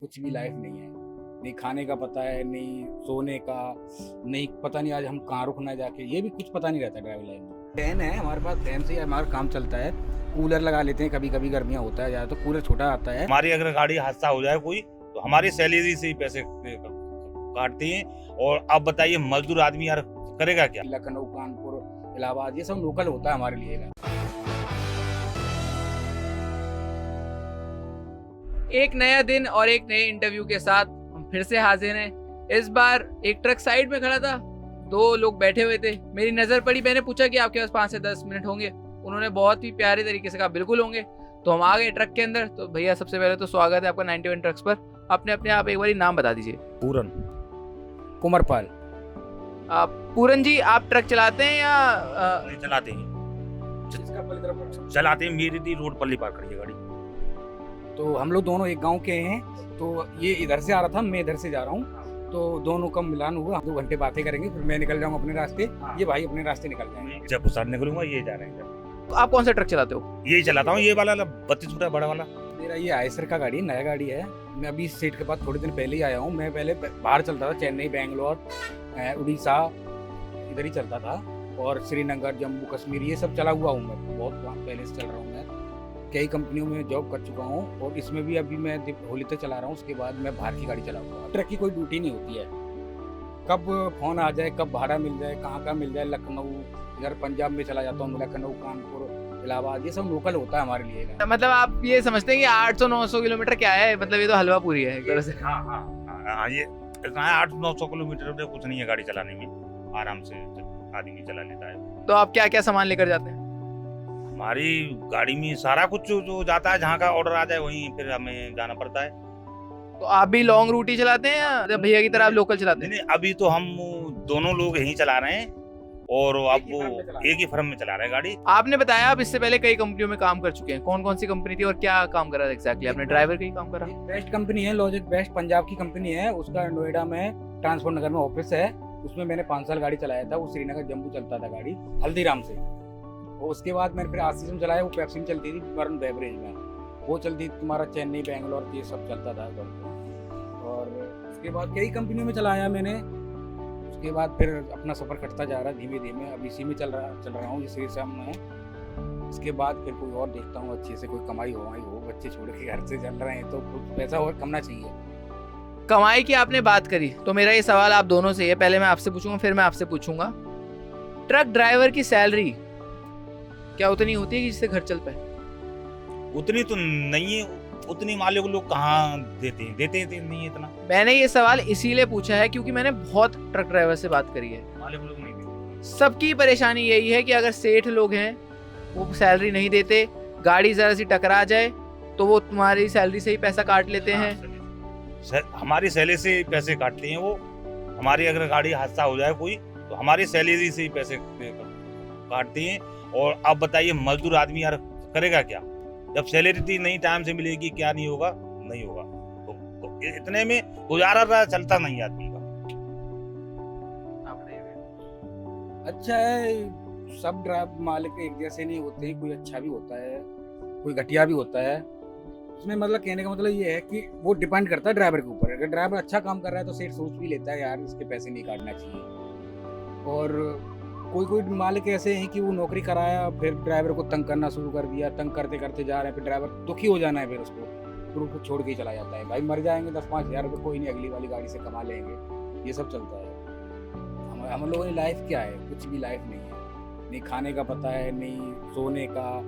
कुछ भी लाइफ नहीं है। नहीं खाने का पता है, नहीं सोने का, नहीं पता नहीं आज हम कहाँ रुकना है जाके, ये भी कुछ पता नहीं रहता ड्राइवर लाइफ में। फैन है हमारे पास, फैन से ही हमारा काम चलता है। कूलर लगा लेते हैं, कभी कभी गर्मियाँ होता है ज़्यादा तो कूलर छोटा आता है। हमारी अगर गाड़ी हादसा हो जाए कोई तो हमारी सैलरी से ही पैसे काटते हैं। और अब बताइए मजदूर आदमी यार करेगा क्या। लखनऊ, कानपुर, इलाहाबाद ये सब लोकल होता है हमारे लिए। एक नया दिन और एक नए इंटरव्यू के साथ हम फिर से हाजिर हैं। इस बार एक ट्रक साइड में खड़ा था, दो लोग बैठे हुए थे। मेरी नजर पड़ी, मैंने पूछा कि आपके पास 5 से 10 मिनट होंगे। उन्होंने बहुत ही प्यारे तरीके से कहा बिल्कुल होंगे। तो हम आ गए ट्रक के अंदर। तो भैया सबसे पहले तो स्वागत है आपका 91 ट्रक्स पर। अपने आप एक बार नाम बता दीजिए। पूरन कुमरपाल। पूरन जी, आप ट्रक चलाते हैं या नहीं चलाते हैं, चलाते हैं। मेरी थी रोड पल्ली पार खड़ी है गाड़ी। तो हम लोग दोनों एक गांव के हैं। तो ये इधर से आ रहा था, मैं इधर से जा रहा हूँ। तो दोनों का मिलान हुआ। 2 घंटे बातें करेंगे, फिर मैं निकल जाऊंगा अपने रास्ते, ये भाई अपने रास्ते निकल जाएंगे। जब उस निकलूंगा ये जा रहे हैं। आप कौन सा ट्रक चलाते हो? यही चलाता हूँ, ये वाला 32 फुटा बड़ा वाला। मेरा ये आयसर का गाड़ी, नया गाड़ी है। मैं अभी इस सेट के बाद थोड़े दिन पहले ही आया हूँ। मैं पहले बाहर चलता था, चेन्नई, बैंगलोर, उड़ीसा, इधर ही चलता था। और श्रीनगर, जम्मू कश्मीर ये सब चला हुआ हूँ मैं, बहुत पहले से चल रहा हूँ मैं। कई कंपनियों में जॉब कर चुका हूँ और इसमें भी अभी मैं होली तक चला रहा हूँ। उसके बाद मैं बाहर की गाड़ी चलाऊंगा। ट्रक की कोई ड्यूटी नहीं होती है, कब फोन आ जाए, कब भाड़ा मिल जाए, कहाँ का मिल जाए। लखनऊ, इधर पंजाब में चला जाता हूँ, लखनऊ, कानपुर, इलाहाबाद ये सब लोकल होता है हमारे लिए। मतलब आप ये समझते हैं कि 800-900 किलोमीटर क्या है? मतलब ये तो हलवा पूरी है एक तरह से। हाँ, ये इतना है 800-900 किलोमीटर कुछ नहीं है गाड़ी चलाने में, आराम से आदमी चला लेता है। तो आप क्या क्या सामान लेकर जाते हैं? हमारी गाड़ी में सारा कुछ जो जाता है, जहाँ का ऑर्डर आ जाए वहीं फिर हमें जाना पड़ता है। तो आप भी लॉन्ग रूट ही चलाते हैं या भैया की तरह आप लोकल चलाते हैं? नहीं, अभी तो हम दोनों लोग यहीं चला रहे हैं और अब वो एक ही फर्म में चला रहे हैं गाड़ी। आपने बताया आप इससे पहले कई कंपनियों में काम कर चुके हैं। कौन कौन सी कंपनी थी और क्या काम करा एग्जैक्टली? आपने ड्राइवर का ही काम करा? बेस्ट कंपनी है, लॉजिक बेस्ट पंजाब की कंपनी है। उसका नोएडा में ट्रांसपोर्ट नगर में ऑफिस है। उसमें मैंने 5 साल गाड़ी चलाया था। वो श्रीनगर जम्मू चलता था गाड़ी, हल्दीराम से। और उसके बाद मैंने फिर आशीष में चलाया, वो पेप्सी में चलती थी, वरुण बेवरेज में। वो चलती तुम्हारा चेन्नई, बैंगलोर ये सब चलता था। और उसके बाद कई कंपनियों में चलाया मैंने। उसके बाद फिर अपना सफ़र कटता जा रहा है धीमे धीमे। अब इसी में चल रहा हूँ, इसी से हम हैं। इसके बाद फिर कोई और देखता हूँ, अच्छे से कोई कमाई हो। बच्चे छोड़ के घर से चल रहे हैं तो कुछ पैसा और कमना चाहिए। कमाई की आपने बात करी तो मेरा ये सवाल आप दोनों से है। पहले मैं आपसे पूछूंगा, फिर मैं आपसे पूछूंगा। ट्रक ड्राइवर की सैलरी क्या उतनी होती है कि जिससे घर चल पाए? उतनी तो नहीं है, उतनी मालिक लोग कहाँ देते हैं नहीं इतना। मैंने ये सवाल इसीलिए पूछा है क्योंकि मैंने बहुत ट्रक ड्राइवर से बात करी है। मालिक लोग नहीं देते। सबकी परेशानी यही है कि अगर सेठ लोग हैं वो सैलरी नहीं देते, गाड़ी जरा सी टकरा जाए तो वो तुम्हारी सैलरी से ही पैसा काट लेते हैं। हमारी सैलरी से पैसे काटते हैं वो। हमारी अगर गाड़ी हादसा हो जाए कोई तो हमारी सैलरी से ही पैसे काटते हैं। और अब बताइए मजदूर आदमी यार करेगा क्या। जब सैलरी नहीं टाइम से मिलेगी, क्या नहीं होगा, नहीं होगा। तो इतने में गुजारा चलता नहीं आदमी का। अच्छा है, सब ड्राइवर मालिक एक जैसे नहीं होते, कोई अच्छा भी होता है, कोई घटिया भी होता है। उसमें मतलब कहने का मतलब ये है कि वो डिपेंड करता है ड्राइवर के ऊपर। अगर ड्राइवर अच्छा काम कर रहा है तो सेठ सोच भी लेता है यार इसके पैसे नहीं काटना चाहिए। और कोई मालिक ऐसे हैं कि वो नौकरी कराया, फिर ड्राइवर को तंग करना शुरू कर दिया। तंग करते करते जा रहे हैं, फिर ड्राइवर दुखी हो जाना है, फिर उसको छोड़ के ही चला जाता है। भाई मर जाएंगे 10-5 हज़ार रुपये, कोई नहीं, अगली वाली गाड़ी से कमा लेंगे। ये सब चलता है। हम लोगों की लाइफ क्या है? कुछ भी लाइफ नहीं है। नहीं खाने का पता है, नहीं सोने का,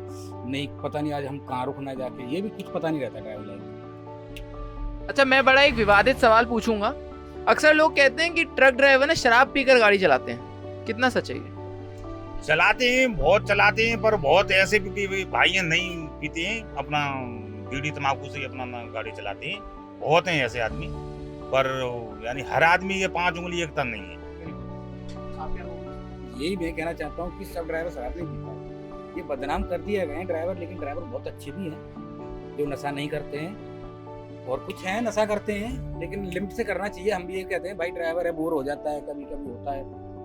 नहीं पता नहीं आज हम कहाँ रुकना है जाके, ये भी कुछ पता नहीं रहता ड्राइवर लाइफ में। अच्छा, मैं बड़ा एक विवादित सवाल पूछूंगा। अक्सर लोग कहते हैं कि ट्रक ड्राइवर ना शराब पीकर गाड़ी चलाते हैं, कितना सच है ये? चलाते हैं, बहुत चलाते हैं, पर बहुत ऐसे भी भाई नहीं पीते हैं, अपना बीड़ी तम्बाकू से अपना गाड़ी चलाते हैं। बहुत हैं ऐसे आदमी, पर यानी हर आदमी ये 5 उंगली एक तन नहीं है। यही मैं कहना चाहता हूँ कि सब ड्राइवर शराब नहीं पीता। ये बदनाम कर दिए गए हैं ड्राइवर, लेकिन ड्राइवर बहुत अच्छे भी हैं जो नशा नहीं करते हैं। और कुछ हैं नशा करते हैं, लेकिन लिमिट से करना चाहिए। हम भी ये कहते हैं भाई ड्राइवर है, बोर हो जाता है, कभी कभी होता है,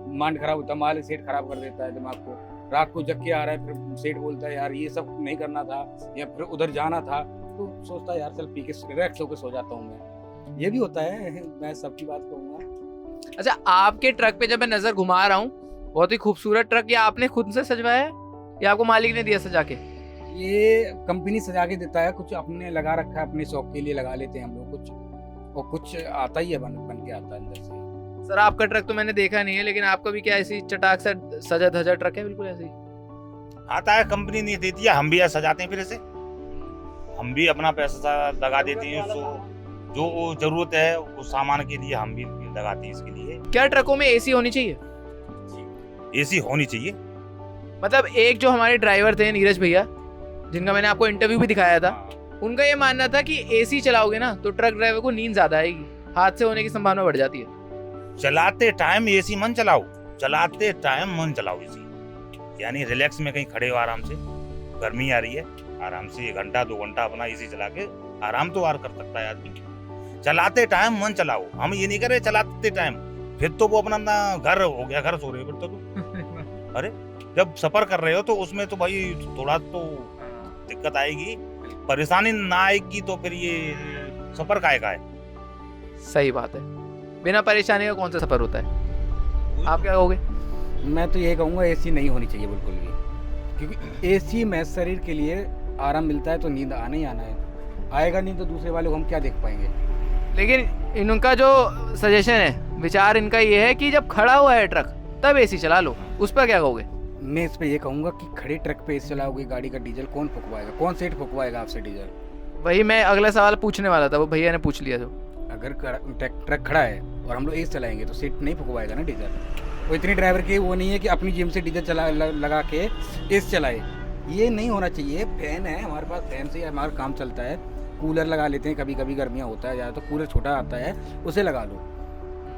माइंड खराब होता है, मालिक सेठ खराब कर देता है दिमाग को। रात को जग के आ रहा है, फिर सेठ बोलता है यार ये सब नहीं करना था, या फिर उधर जाना था, तो सोचता है यार चल पी के रिलैक्स होकर सो जाता हूँ मैं। ये भी होता है, मैं सबकी बात कहूँगा। अच्छा, आपके ट्रक पे जब मैं नजर घुमा रहा हूँ, बहुत ही खूबसूरत ट्रक, या आपने खुद से सजवाया है या आपको मालिक ने दिया सजा के? ये कंपनी सजा के देता है, कुछ अपने लगा रखा है, अपने शौक के लिए लगा लेते हैं हम लोग कुछ, और कुछ आता ही है बन के आता है अंदर से। सर आपका ट्रक तो मैंने देखा नहीं है, लेकिन आपका भी क्या ऐसी चटाक सा सजा धजा ट्रक है? बिल्कुल ऐसे ही आता है, कंपनी नहीं देती है, हम भी ऐसा सजाते हैं, फिर ऐसे हम भी अपना पैसा लगा देते हैं। जो जरूरत है उस सामान के लिए हम भी लगाते हैं इसके लिए। क्या ट्रकों में एसी होनी चाहिए? एसी होनी चाहिए। मतलब एक जो हमारे ड्राइवर थे नीरज भैया, जिनका मैंने आपको इंटरव्यू भी दिखाया था, उनका ये मानना था कि एसी चलाओगे ना तो ट्रक ड्राइवर को नींद ज्यादा आएगी, हादसे होने की संभावना बढ़ जाती है। चलाते टाइम एसी मन चलाओ, चलाते टाइम मन चलाओ एसी, यानी रिलैक्स में कहीं खड़े हो आराम से, गर्मी आ रही है आराम से 1 घंटा 2 घंटा अपना एसी चला के आराम तो वार कर सकता है आदमी। चलाते टाइम मन चलाओ, हम ये नहीं करे चलाते टाइम, फिर तो वो अपना घर हो गया, घर सो रहे हो फिर तो। अरे जब सफर कर रहे हो तो उसमें तो भाई थोड़ा तो दिक्कत आएगी, परेशानी ना आएगी तो फिर ये सफर काहे का है? सही बात है, बिना परेशानी का कौन सा सफर होता है? आप क्या कहोगे? मैं तो ये कहूँगा एसी नहीं होनी चाहिए बिल्कुल भी, क्योंकि एसी में शरीर के लिए आराम मिलता है तो नींद आना ही आना है, आएगा नहीं तो दूसरे वाले को हम क्या देख पाएंगे। लेकिन इनका जो सजेशन है, विचार इनका ये है कि जब खड़ा हुआ है ट्रक तब एसी चला लो, उस पर क्या कहोगे? मैं इस पे ये कहूँगा कि खड़े ट्रक पे एसी चलाओगे, गाड़ी का डीजल कौन फुकवाएगा, कौन सेठ फुकवाएगा आपसे डीजल? वही मैं अगला सवाल पूछने वाला था, वो भैया ने पूछ लिया। जो अगर ट्रक खड़ा है और हम लोग एसी चलाएंगे तो सेठ नहीं फुकवाएगा ना डीजल। वो इतनी ड्राइवर की वो नहीं है कि अपनी जेब से डीजल लगा के एसी चलाए, ये नहीं होना चाहिए। फैन है हमारे पास, फैन से हमारा काम चलता है, कूलर लगा लेते हैं, कभी कभी गर्मियाँ होता है ज़्यादा तो कूलर छोटा आता है उसे लगा लो,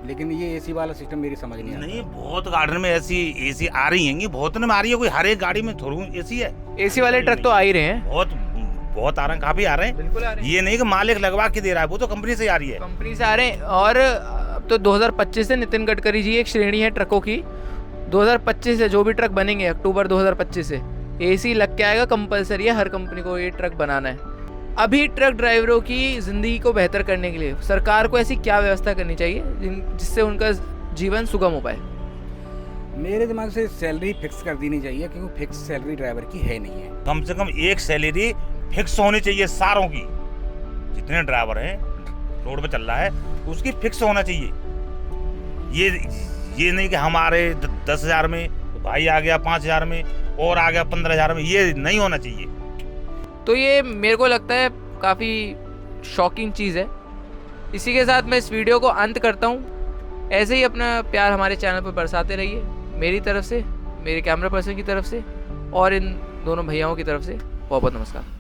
लेकिन ये एसी वाला सिस्टम मेरी समझ नहीं आता। नहीं, बहुत गाड़ी में ऐसी एसी आ रही है, बहुत ने आ रही है, कोई हर एक गाड़ी में थोड़ी एसी है। एसी वाले ट्रक तो आ ही रहे हैं, बहुत आ रहे हैं, काफी आ रहे हैं। बिल्कुल आ रहे हैं। ये नहीं कि मालिक लगवा के दे रहा है, वो तो कंपनी से आ रही है, कंपनी से आ रहे हैं। और अब तो 2025 से नितिन गडकरी जी एक श्रेणी है ट्रकों की, 2025 से जो भी ट्रक बनेंगे अक्टूबर 2025 से एसी लग के आएगा, कंपलसरी है, हर कंपनी को ये ट्रक बनाना है। अभी ट्रक ड्राइवरों की ज़िंदगी को बेहतर करने के लिए सरकार को ऐसी क्या व्यवस्था करनी चाहिए जिससे उनका जीवन सुगम हो पाए? मेरे दिमाग से सैलरी फिक्स कर देनी चाहिए, क्योंकि फिक्स सैलरी ड्राइवर की है नहीं है। कम से कम एक सैलरी फिक्स होनी चाहिए सारों की, जितने ड्राइवर हैं रोड पे चल रहा है उसकी फिक्स होना चाहिए। ये नहीं कि हमारे 10,000 में भाई आ गया 5,000 में और आ गया 15,000 में, ये नहीं होना चाहिए। तो ये मेरे को लगता है काफ़ी शॉकिंग चीज़ है। इसी के साथ मैं इस वीडियो को अंत करता हूँ। ऐसे ही अपना प्यार हमारे चैनल पर बरसाते रहिए, मेरी तरफ से, मेरे कैमरा पर्सन की तरफ से और इन दोनों भैयाओं की तरफ से बहुत बहुत नमस्कार।